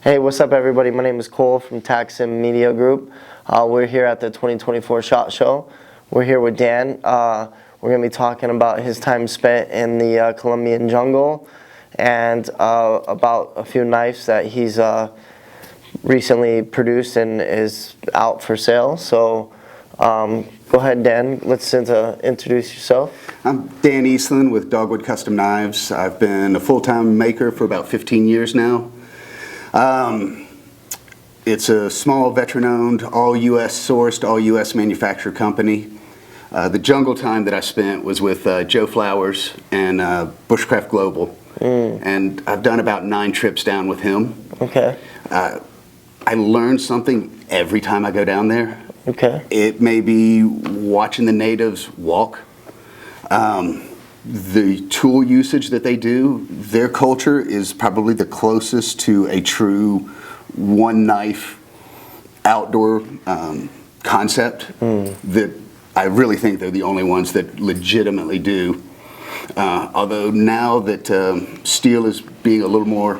Hey, what's up everybody? My name is Cole from TacSim Media Group. We're here at the 2024 SHOT Show. We're here with Dan. We're going to be talking about his time spent in the Colombian jungle and about a few knives that he's recently produced and is out for sale. So go ahead, Dan. Let's introduce yourself. I'm Dan Eastland with Dogwood Custom Knives. I've been a full-time maker for about 15 years now. It's a small veteran-owned, all U.S. sourced, all U.S. manufactured company. The jungle time that I spent was with Joe Flowers and Bushcraft Global, and I've done about 9 trips down with him. Okay. I learn something every time I go down there. Okay. It may be watching the natives walk. The tool usage that they do, their culture is probably the closest to a true one knife outdoor concept that I really think they're the only ones that legitimately do. Although now that steel is being a little more,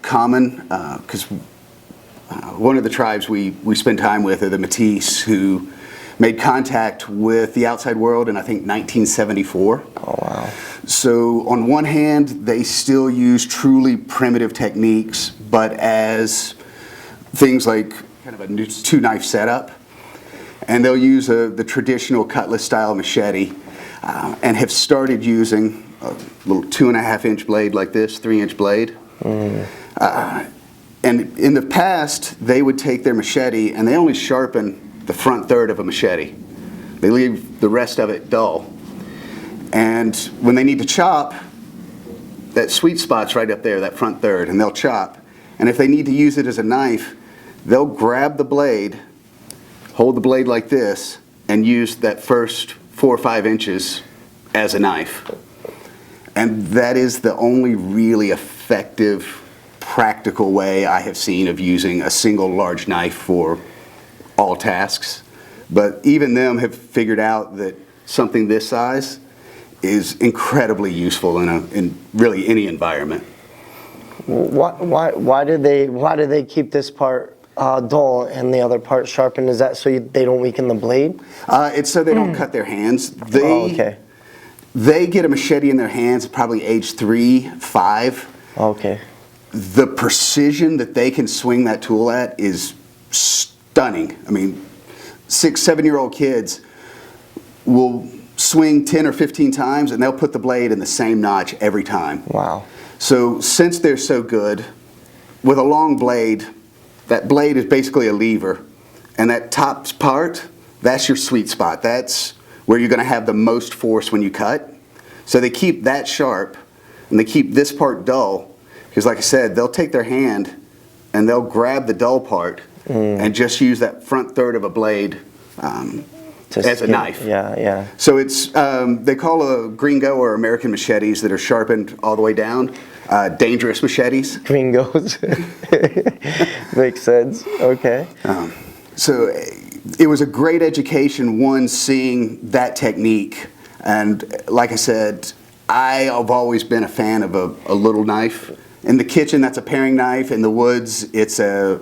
common, because one of the tribes we spend time with are the Métis, who made contact with the outside world in, I think, 1974. Oh, wow. So on one hand, they still use truly primitive techniques, but as things like kind of a 2-knife setup. And they'll use the traditional cutlass style machete and have started using a little 2.5-inch blade like this, 3-inch blade. And in the past, they would take their machete and they only sharpen the front third of a machete. They leave the rest of it dull. And when they need to chop, that sweet spot's right up there, that front third, and they'll chop. And if they need to use it as a knife, they'll grab the blade, hold the blade like this, and use that first 4 or 5 inches as a knife. And that is the only really effective, practical way I have seen of using a single large knife for all tasks. But even them have figured out that something this size is incredibly useful in really any environment. Why do they keep this part dull and the other part sharpened? Is that so they don't weaken the blade? It's so they don't cut their hands. Okay. They get a machete in their hands at probably age 3, 5. Okay. The precision that they can swing that tool at is stunning. I mean, 6, 7-year-old kids will swing 10 or 15 times and they'll put the blade in the same notch every time. Wow. So since they're so good, with a long blade, that blade is basically a lever, and that top part, that's your sweet spot. That's where you're going to have the most force when you cut. So they keep that sharp and they keep this part dull, because like I said, they'll take their hand and they'll grab the dull part and just use that front third of a blade as a knife. Yeah, yeah. So it's, they call a gringo or American machetes that are sharpened all the way down, dangerous machetes. Gringos. Makes sense. Okay. So it was a great education, one, seeing that technique. And like I said, I have always been a fan of a little knife. In the kitchen, that's a paring knife. In the woods, it's a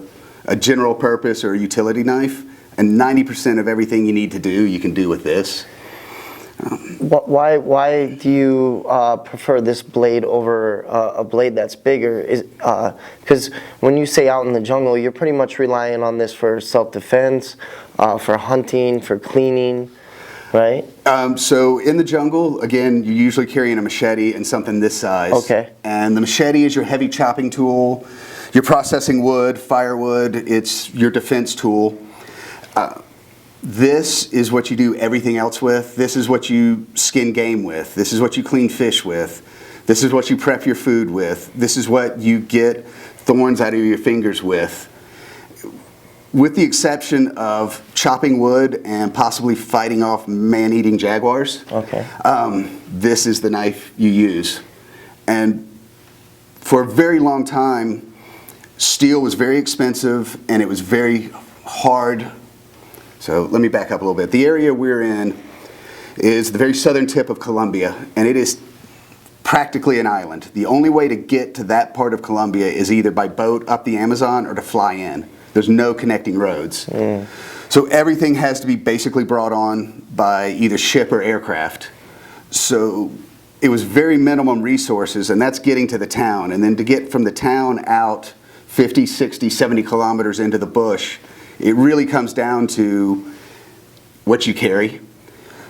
general purpose or a utility knife. And 90% of everything you need to do, you can do with this. Why do you prefer this blade over a blade that's bigger? Because when you say out in the jungle, you're pretty much relying on this for self-defense, for hunting, for cleaning, right? So in the jungle, again, you're usually carrying a machete and something this size. Okay. And the machete is your heavy chopping tool. You're processing wood, firewood. It's your defense tool. This is what you do everything else with. This is what you skin game with. This is what you clean fish with. This is what you prep your food with. This is what you get thorns out of your fingers with. With the exception of chopping wood and possibly fighting off man-eating jaguars, okay. This is the knife you use. And for a very long time, steel was very expensive and it was very hard. So let me back up a little bit. The area we're in is the very southern tip of Colombia, and it is practically an island. The only way to get to that part of Colombia is either by boat up the Amazon or to fly in. There's no connecting roads. So everything has to be basically brought on by either ship or aircraft. So it was very minimum resources, and that's getting to the town. And then to get from the town out 50, 60, 70 kilometers into the bush, it really comes down to what you carry.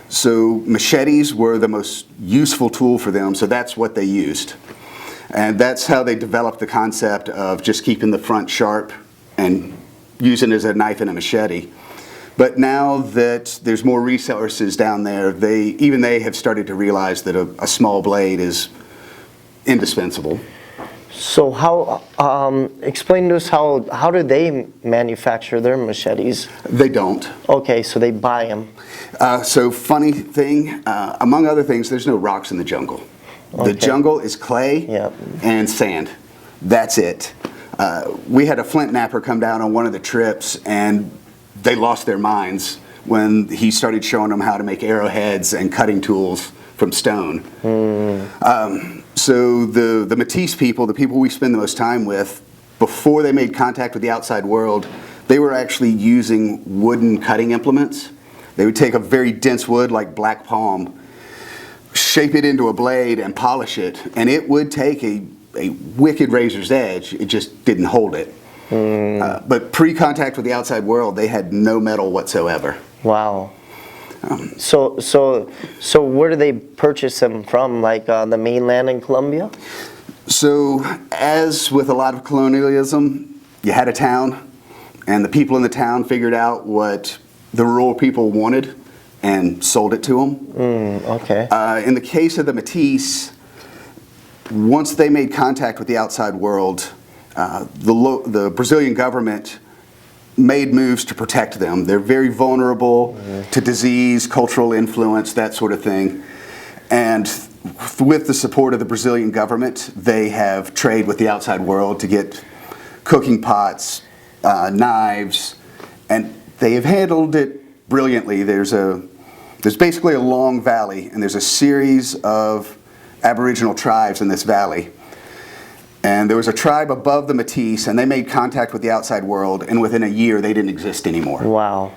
So machetes were the most useful tool for them, so that's what they used. And that's how they developed the concept of just keeping the front sharp and using it as a knife and a machete. But now that there's more resources down there, they have started to realize that a small blade is indispensable. So how, explain to us how do they manufacture their machetes? They don't. Okay, so they buy them. So funny thing, among other things, there's no rocks in the jungle. Okay. The jungle is clay and sand. That's it. We had a flint knapper come down on one of the trips, and they lost their minds when he started showing them how to make arrowheads and cutting tools from stone. So the Matisse people, the people we spend the most time with, before they made contact with the outside world, they were actually using wooden cutting implements. They would take a very dense wood like black palm, shape it into a blade and polish it, and it would take a wicked razor's edge. It just didn't hold it. But pre-contact with the outside world, they had no metal whatsoever. Wow. So where do they purchase them from? Like the mainland in Colombia? So as with a lot of colonialism, you had a town, and the people in the town figured out what the rural people wanted and sold it to them. Okay. In the case of the Matisse, once they made contact with the outside world, the Brazilian government made moves to protect them. They're very vulnerable to disease, cultural influence, that sort of thing. And with the support of the Brazilian government, they have trade with the outside world to get cooking pots, knives, and they have handled it brilliantly. There's basically a long valley, and there's a series of Aboriginal tribes in this valley. And there was a tribe above the Matisse, and they made contact with the outside world, and within a year, they didn't exist anymore. Wow.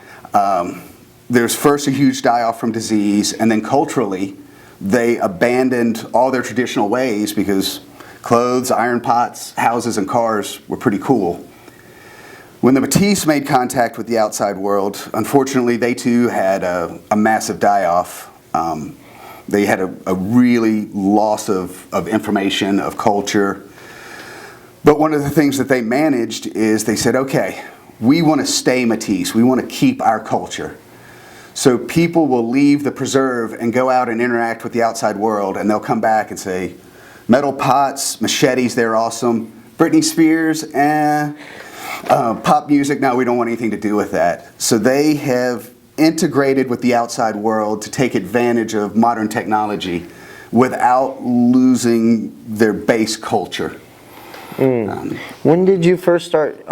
There's first a huge die-off from disease, and then culturally, they abandoned all their traditional ways because clothes, iron pots, houses, and cars were pretty cool. When the Matisse made contact with the outside world, unfortunately, they too had a massive die-off. They had a really loss of information, of culture. But one of the things that they managed is they said, okay, we want to stay Matisse. We want to keep our culture. So people will leave the preserve and go out and interact with the outside world, and they'll come back and say, metal pots, machetes, they're awesome. Britney Spears, pop music, no, we don't want anything to do with that. So they have integrated with the outside world to take advantage of modern technology without losing their base culture. When did you first start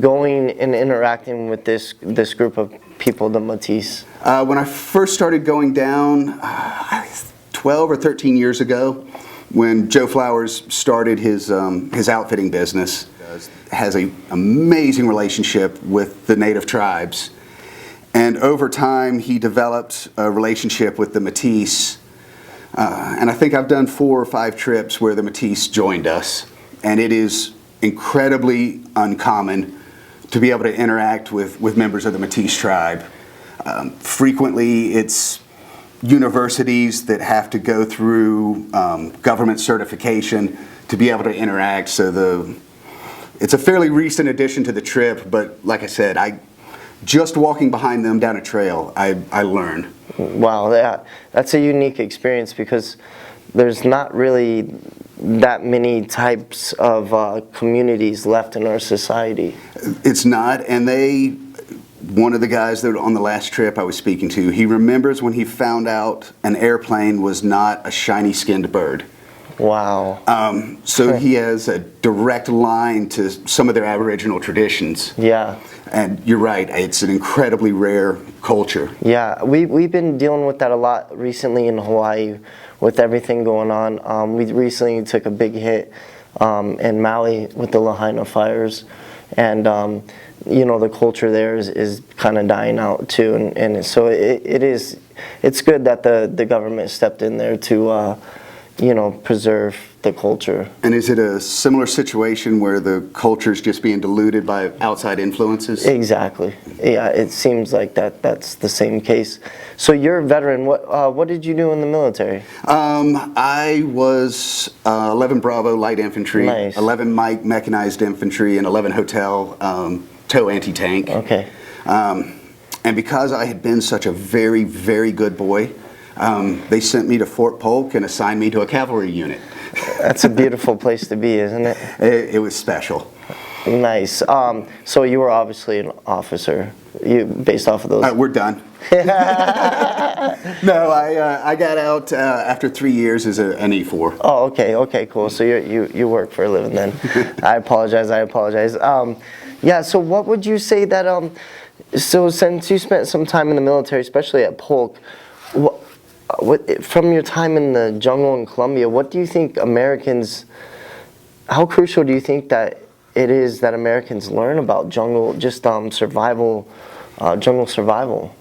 going and interacting with this group of people, the Matisse? When I first started going down 12 or 13 years ago, when Joe Flowers started his outfitting business, has an amazing relationship with the native tribes. And over time, he developed a relationship with the Matisse. And I think I've done 4 or 5 trips where the Matisse joined us. And it is incredibly uncommon to be able to interact with members of the Matisse tribe. Frequently, it's universities that have to go through government certification to be able to interact. So it's a fairly recent addition to the trip, but like I said, just walking behind them down a trail, I learn. Wow, that's a unique experience because there's not really that many types of communities left in our society. It's not, and one of the guys that on the last trip I was speaking to, he remembers when he found out an airplane was not a shiny-skinned bird. Wow. So he has a direct line to some of their Aboriginal traditions. Yeah. And you're right, it's an incredibly rare culture. Yeah, we've been dealing with that a lot recently in Hawaii with everything going on. We recently took a big hit in Maui with the Lahaina fires, and you know, the culture there is kind of dying out too, and so it's good that the government stepped in there to you know, preserve the culture. And is it a similar situation where the culture is just being diluted by outside influences? Exactly. Yeah, it seems like that's the same case. So you're a veteran. What did you do in the military? I was 11 Bravo light infantry, Nice. 11 Mike mechanized infantry, and 11 Hotel tow anti-tank. Okay. And because I had been such a very, very good boy, they sent me to Fort Polk and assigned me to a cavalry unit. That's a beautiful place to be, isn't it? It was special. Nice. So you were obviously an officer, based off of those. We're done. No, I got out after 3 years as an E4. Oh, okay, cool. So you work for a living then. I apologize. Yeah. So what would you say that so since you spent some time in the military, especially at Polk, from your time in the jungle in Colombia, what do you think how crucial do you think that it is that Americans learn about jungle, just survival, jungle survival?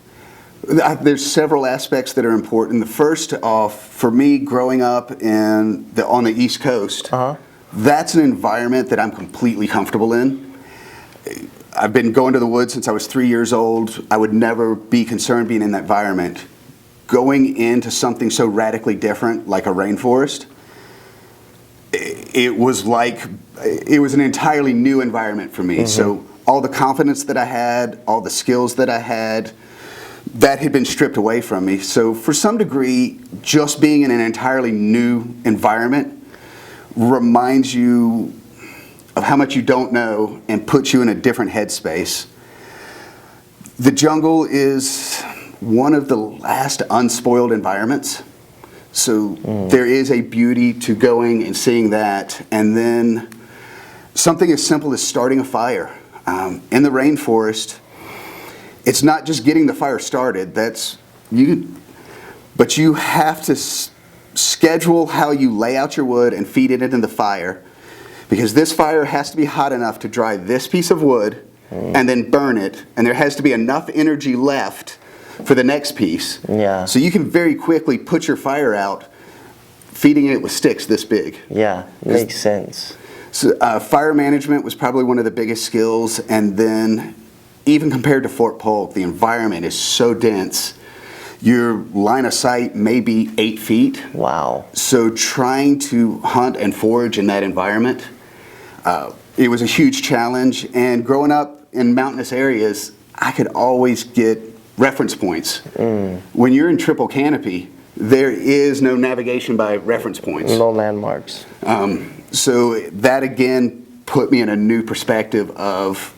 There's several aspects that are important. The first off, for me, growing up on the East Coast, that's an environment that I'm completely comfortable in. I've been going to the woods since I was 3 years old. I would never be concerned being in that environment. Going into something so radically different, like a rainforest, it was an entirely new environment for me. So all the confidence that I had, all the skills that I had, that had been stripped away from me. So for some degree, just being in an entirely new environment reminds you of how much you don't know and puts you in a different headspace. The jungle is one of the last unspoiled environments. So there is a beauty to going and seeing that. And then something as simple as starting a fire. In the rainforest, it's not just getting the fire started, but you have to schedule how you lay out your wood and feed it into the fire, because this fire has to be hot enough to dry this piece of wood and then burn it, and there has to be enough energy left for the next piece. Yeah. So you can very quickly put your fire out feeding it with sticks this big. Yeah, makes sense. So fire management was probably one of the biggest skills, and then even compared to Fort Polk, the environment is so dense. Your line of sight may be 8 feet. Wow. So trying to hunt and forage in that environment, it was a huge challenge. And growing up in mountainous areas, I could always get reference points. When you're in triple canopy, there is no navigation by reference points. No landmarks. So that again put me in a new perspective of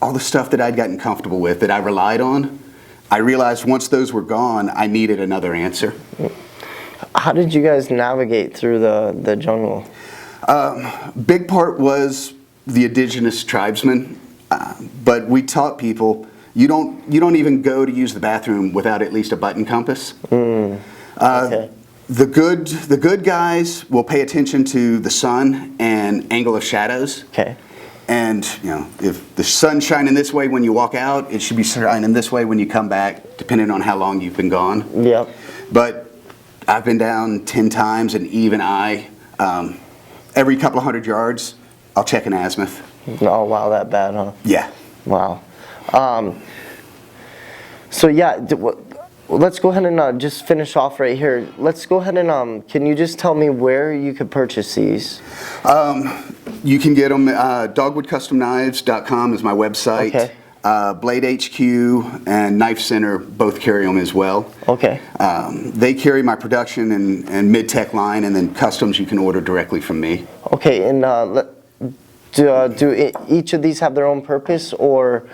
all the stuff that I'd gotten comfortable with, that I relied on. I realized once those were gone, I needed another answer. How did you guys navigate through the jungle? Big part was the indigenous tribesmen, but we taught people you don't even go to use the bathroom without at least a button compass. Okay. The good guys will pay attention to the sun and angle of shadows. Okay. And if the sun's shining this way when you walk out, it should be shining this way when you come back, depending on how long you've been gone. Yep. But I've been down 10 times, and even every couple of 100 yards, I'll check an azimuth. Oh wow, that bad, huh? Yeah. Wow. So yeah, let's go ahead and just finish off right here. Let's go ahead and can you just tell me where you could purchase these? You can get them. Dogwoodcustomknives.com is my website. Okay. Blade HQ and Knife Center both carry them as well. Okay. They carry my production and mid-tech line, and then customs you can order directly from me. Okay, and do each of these have their own purpose, or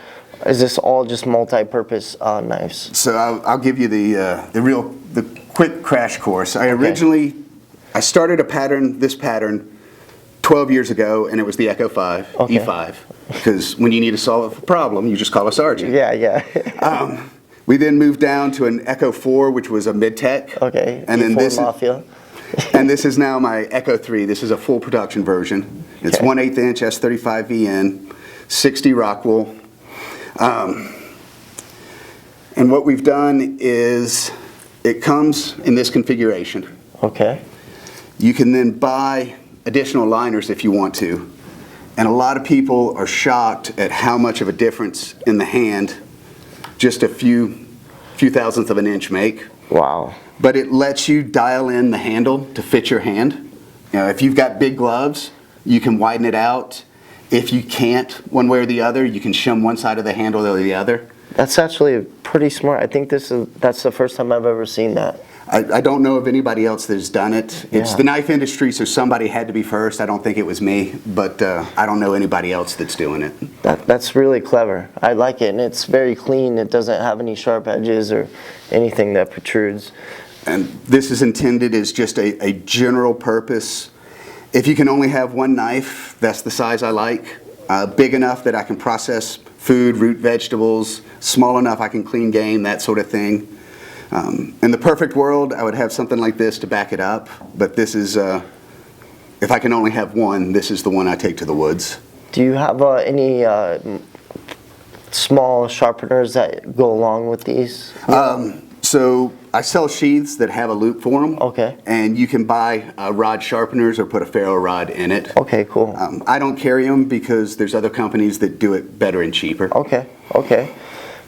is this all just multi-purpose knives? So I'll give you the quick crash course. I originally I started this pattern 12 years ago, and it was the Echo 5, Okay. E5, because when you need to solve a problem, you just call a sergeant. Yeah, yeah. We then moved down to an Echo 4, which was a mid-tech. Okay, And then E4 this Mafia. and this is now my Echo 3. This is a full production version. It's Okay. 1/8 inch S35 VN, 60 Rockwool. And what we've done is it comes in this configuration. Okay. You can then buy additional liners if you want to. And a lot of people are shocked at how much of a difference in the hand just a few thousandths of an inch make. Wow. But it lets you dial in the handle to fit your hand. You know, if you've got big gloves, you can widen it out. If you can't, one way or the other, you can shim one side of the handle or the other. That's actually pretty smart. I think that's the first time I've ever seen that. I don't know of anybody else that's done it. It's Yeah. the knife industry, so somebody had to be first. I don't think it was me, but I don't know anybody else that's doing it. That's really clever. I like it, and it's very clean. It doesn't have any sharp edges or anything that protrudes. And this is intended as just a general purpose. If you can only have one knife, that's the size I like. Big enough that I can process food, root vegetables. Small enough I can clean game, that sort of thing. In the perfect world, I would have something like this to back it up. But this is, if I can only have one, this is the one I take to the woods. Do you have any small sharpeners that go along with these? So I sell sheaths that have a loop for them. Okay. And you can buy rod sharpeners or put a ferro rod in it. Okay, cool. I don't carry them because there's other companies that do it better and cheaper. Okay, okay.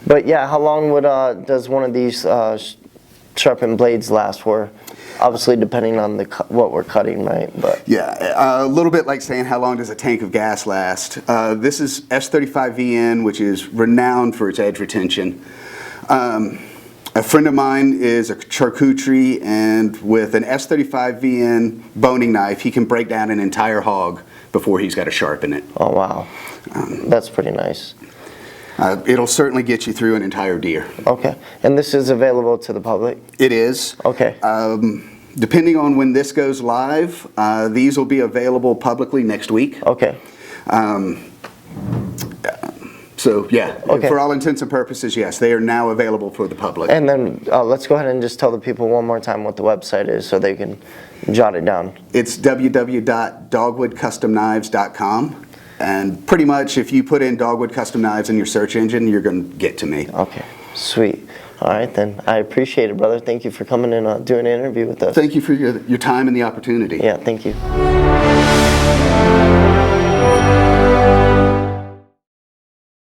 But yeah, how long would does one of these sharpened blades last for? Obviously, depending on what we're cutting, right? But Yeah, a little bit like saying how long does a tank of gas last. This is S35 VN, which is renowned for its edge retention. A friend of mine is a charcuterie, and with an S35 VN boning knife, he can break down an entire hog before he's got to sharpen it. oh wow, that's pretty nice. It'll certainly get you through an entire deer. Okay, and this is available to the public? It is. Okay. Depending on when this goes live, these will be available publicly next week. Okay. So yeah, Okay. for all intents and purposes, yes, they are now available for the public. And then let's go ahead and just tell the people one more time what the website is so they can jot it down. It's www.dogwoodcustomknives.com. And pretty much if you put in Dogwood Custom Knives in your search engine, you're going to get to me. Okay, sweet. All right, then. I appreciate it, brother. Thank you for coming and doing an interview with us. Thank you for your time and the opportunity. Yeah, thank you.